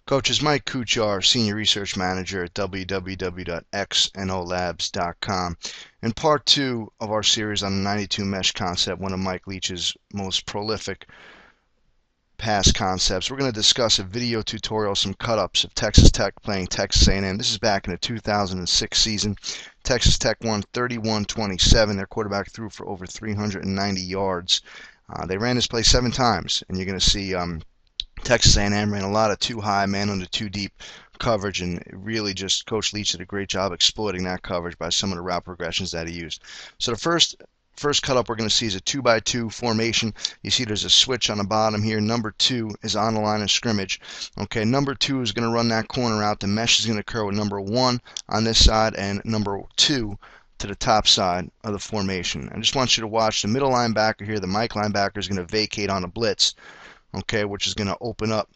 Coach, is Mike Kuchar, Senior Research Manager at www.xnolabs.com. In part two of our series on the 92 mesh concept, one of Mike Leach's most prolific past concepts, we're going to discuss a video tutorial, some cut-ups of Texas Tech playing Texas A&M. This is back in the 2006 season. Texas Tech won 31-27. Their quarterback threw for over 390 yards. They ran this play 7 times, and you're going to see Texas A&M ran a lot of too high, man under too deep coverage, and really just Coach Leach did a great job exploiting that coverage by some of the route progressions that he used. So the first cut up we're going to see is a 2-by-2 formation. You see there's a switch on the bottom here. Number 2 is on the line of scrimmage. Okay, number 2 is going to run that corner out. The mesh is going to occur with number 1 on this side and number 2 to the top side of the formation. I just want you to watch the middle linebacker here. The Mike linebacker is going to vacate on a blitz, okay, which is going to open up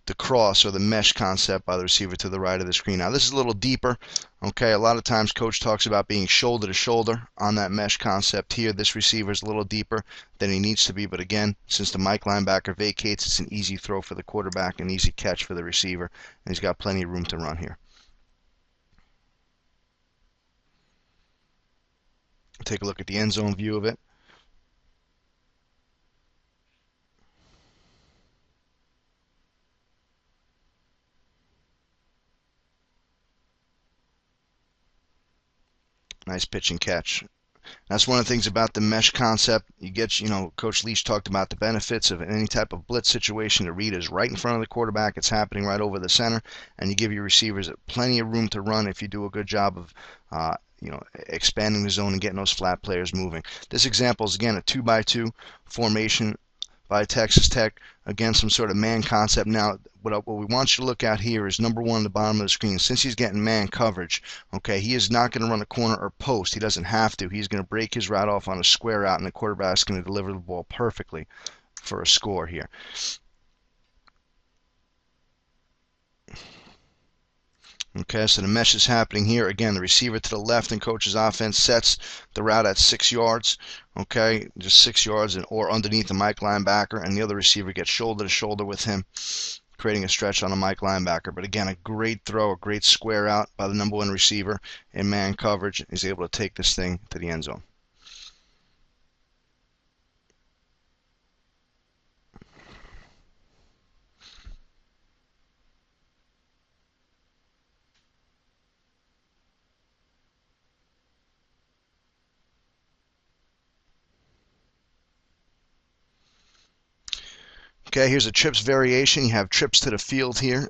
the cross or the mesh concept by the receiver to the right of the screen. Now this is a little deeper, okay. A lot of times coach talks about being shoulder to shoulder on that mesh concept here. This receiver is a little deeper than he needs to be, but again, since the Mike linebacker vacates, it's an easy throw for the quarterback, an easy catch for the receiver, and he's got plenty of room to run here. Take a look at the end zone view of it. Nice pitch and catch. That's one of the things about the mesh concept. You get, Coach Leach talked about the benefits of any type of blitz situation. The read is right in front of the quarterback. It's happening right over the center, and you give your receivers plenty of room to run if you do a good job of expanding the zone and getting those flat players moving. This example is, again, a 2-by-2 formation by Texas Tech. Again, some sort of man concept. Now, what we want you to look at here is number 1 at the bottom of the screen. Since he's getting man coverage, okay, he is not going to run a corner or post. He doesn't have to. He's going to break his route off on a square route, and the quarterback's going to deliver the ball perfectly for a score here. Okay, so the mesh is happening here. Again, the receiver to the left in coach's offense sets the route at 6 yards. Okay, just 6 yards or underneath the Mike linebacker, and the other receiver gets shoulder to shoulder with him, creating a stretch on the Mike linebacker. But again, a great throw, a great square out by the number 1 receiver in man coverage. He's able to take this thing to the end zone. Okay, here's a trips variation. You have trips to the field here,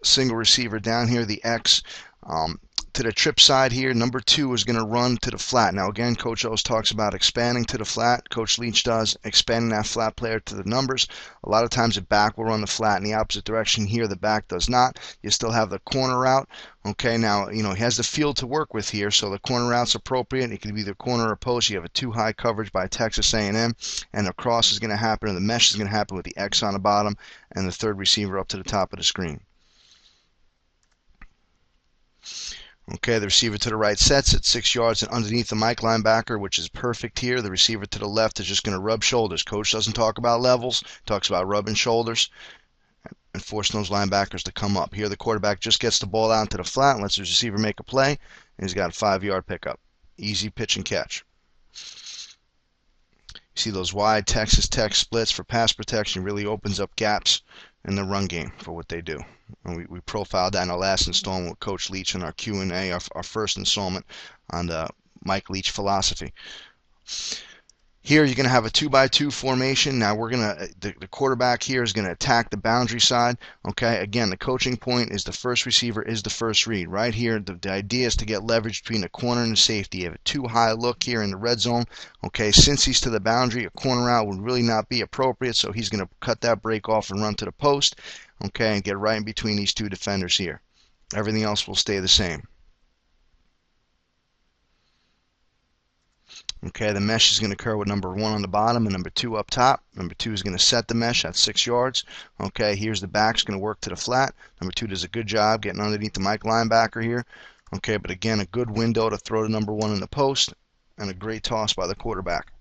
single receiver down here, the X. To the trip side here, number 2 is going to run to the flat. Now again, Coach always talks about expanding to the flat. Coach Leach does, expanding that flat player to the numbers. A lot of times the back will run the flat in the opposite direction. Here the back does not. You still have the corner route. Okay, now he has the field to work with here, so the corner route's appropriate. It can be either corner or post. You have a too high coverage by Texas A&M, and the cross is going to happen, and the mesh is going to happen with the X on the bottom and the third receiver up to the top of the screen. Okay, the receiver to the right sets at 6 yards and underneath the Mike linebacker, which is perfect here. The receiver to the left is just going to rub shoulders. Coach doesn't talk about levels, talks about rubbing shoulders and forcing those linebackers to come up. Here the quarterback just gets the ball out into the flat and lets his receiver make a play, and he's got a 5-yard pickup. Easy pitch and catch. You see those wide Texas Tech splits for pass protection really opens up gaps in the run game for what they do. And we profiled that in our last installment with Coach Leach in our Q&A, our first installment on the Mike Leach philosophy. Here you're going to have a 2-by-2 formation. Now the quarterback here is going to attack the boundary side. Okay, again, the coaching point is the first receiver is the first read. Right here, the idea is to get leverage between the corner and the safety. You have a too high look here in the red zone. Okay, since he's to the boundary, a corner out would really not be appropriate, so he's going to cut that break off and run to the post. Okay, and get right in between these 2 defenders here. Everything else will stay the same. Okay, the mesh is going to occur with number 1 on the bottom and number 2 up top. Number 2 is going to set the mesh at 6 yards. Okay, here's the back. It's going to work to the flat. Number 2 does a good job getting underneath the Mike linebacker here. Okay, but again, a good window to throw to number 1 in the post, and a great toss by the quarterback.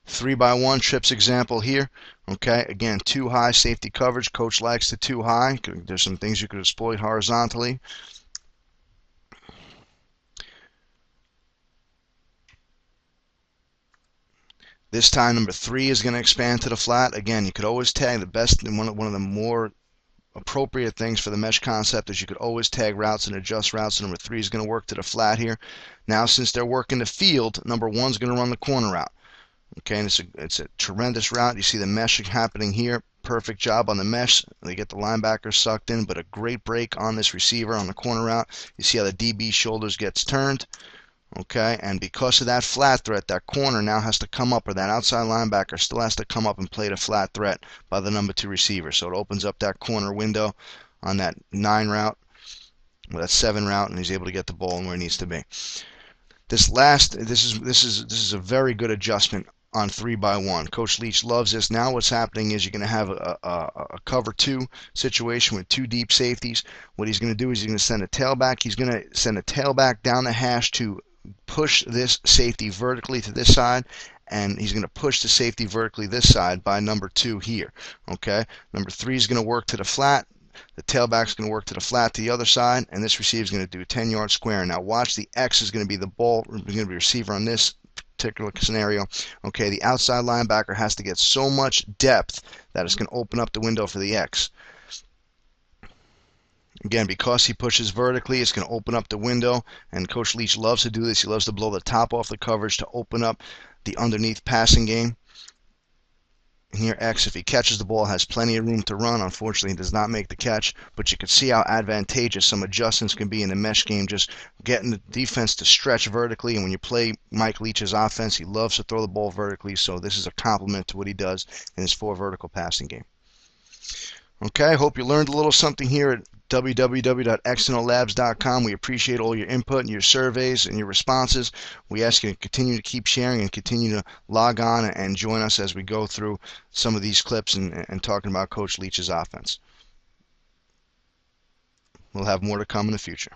3x1 trips example here. Okay, again, too high safety coverage. Coach likes the too high. There's some things you could exploit horizontally. This time, number 3 is going to expand to the flat. Again, you could always tag the best, one of the more appropriate things for the mesh concept is you could always tag routes and adjust routes. So number 3 is going to work to the flat here. Now, since they're working the field, number 1 is going to run the corner route. Okay, and it's a tremendous route. You see the mesh happening here. Perfect job on the mesh. They get the linebacker sucked in, but a great break on this receiver on the corner route. You see how the DB shoulders gets turned. Okay, and because of that flat threat, that corner now has to come up, or that outside linebacker still has to come up and play the flat threat by the number 2 receiver. So it opens up that corner window on that 9 route, or that 7 route, and he's able to get the ball where it needs to be. This is a very good adjustment on 3x1. Coach Leach loves this. Now what's happening is you're going to have a cover 2 situation with 2 deep safeties. What he's going to do is he's going to send a tailback. He's going to send a tailback down the hash to push this safety vertically to this side, and he's going to push the safety vertically this side by number 2 here. Okay, number 3 is going to work to the flat. The tailback's going to work to the flat to the other side, and this receiver is going to do a 10-yard square. Now watch, the X is going to be the ball, going to be receiver on this particular scenario. Okay, the outside linebacker has to get so much depth that it's going to open up the window for the X. Again, because he pushes vertically, it's going to open up the window, and Coach Leach loves to do this. He loves to blow the top off the coverage to open up the underneath passing game. And here X, if he catches the ball, has plenty of room to run. Unfortunately, he does not make the catch, but you can see how advantageous some adjustments can be in the mesh game, just getting the defense to stretch vertically. And when you play Mike Leach's offense, he loves to throw the ball vertically, so this is a compliment to what he does in his 4 vertical passing game. Okay, I hope you learned a little something here at www.xnolabs.com. We appreciate all your input and your surveys and your responses. We ask you to continue to keep sharing and continue to log on and join us as we go through some of these clips and talking about Coach Leach's offense. We'll have more to come in the future.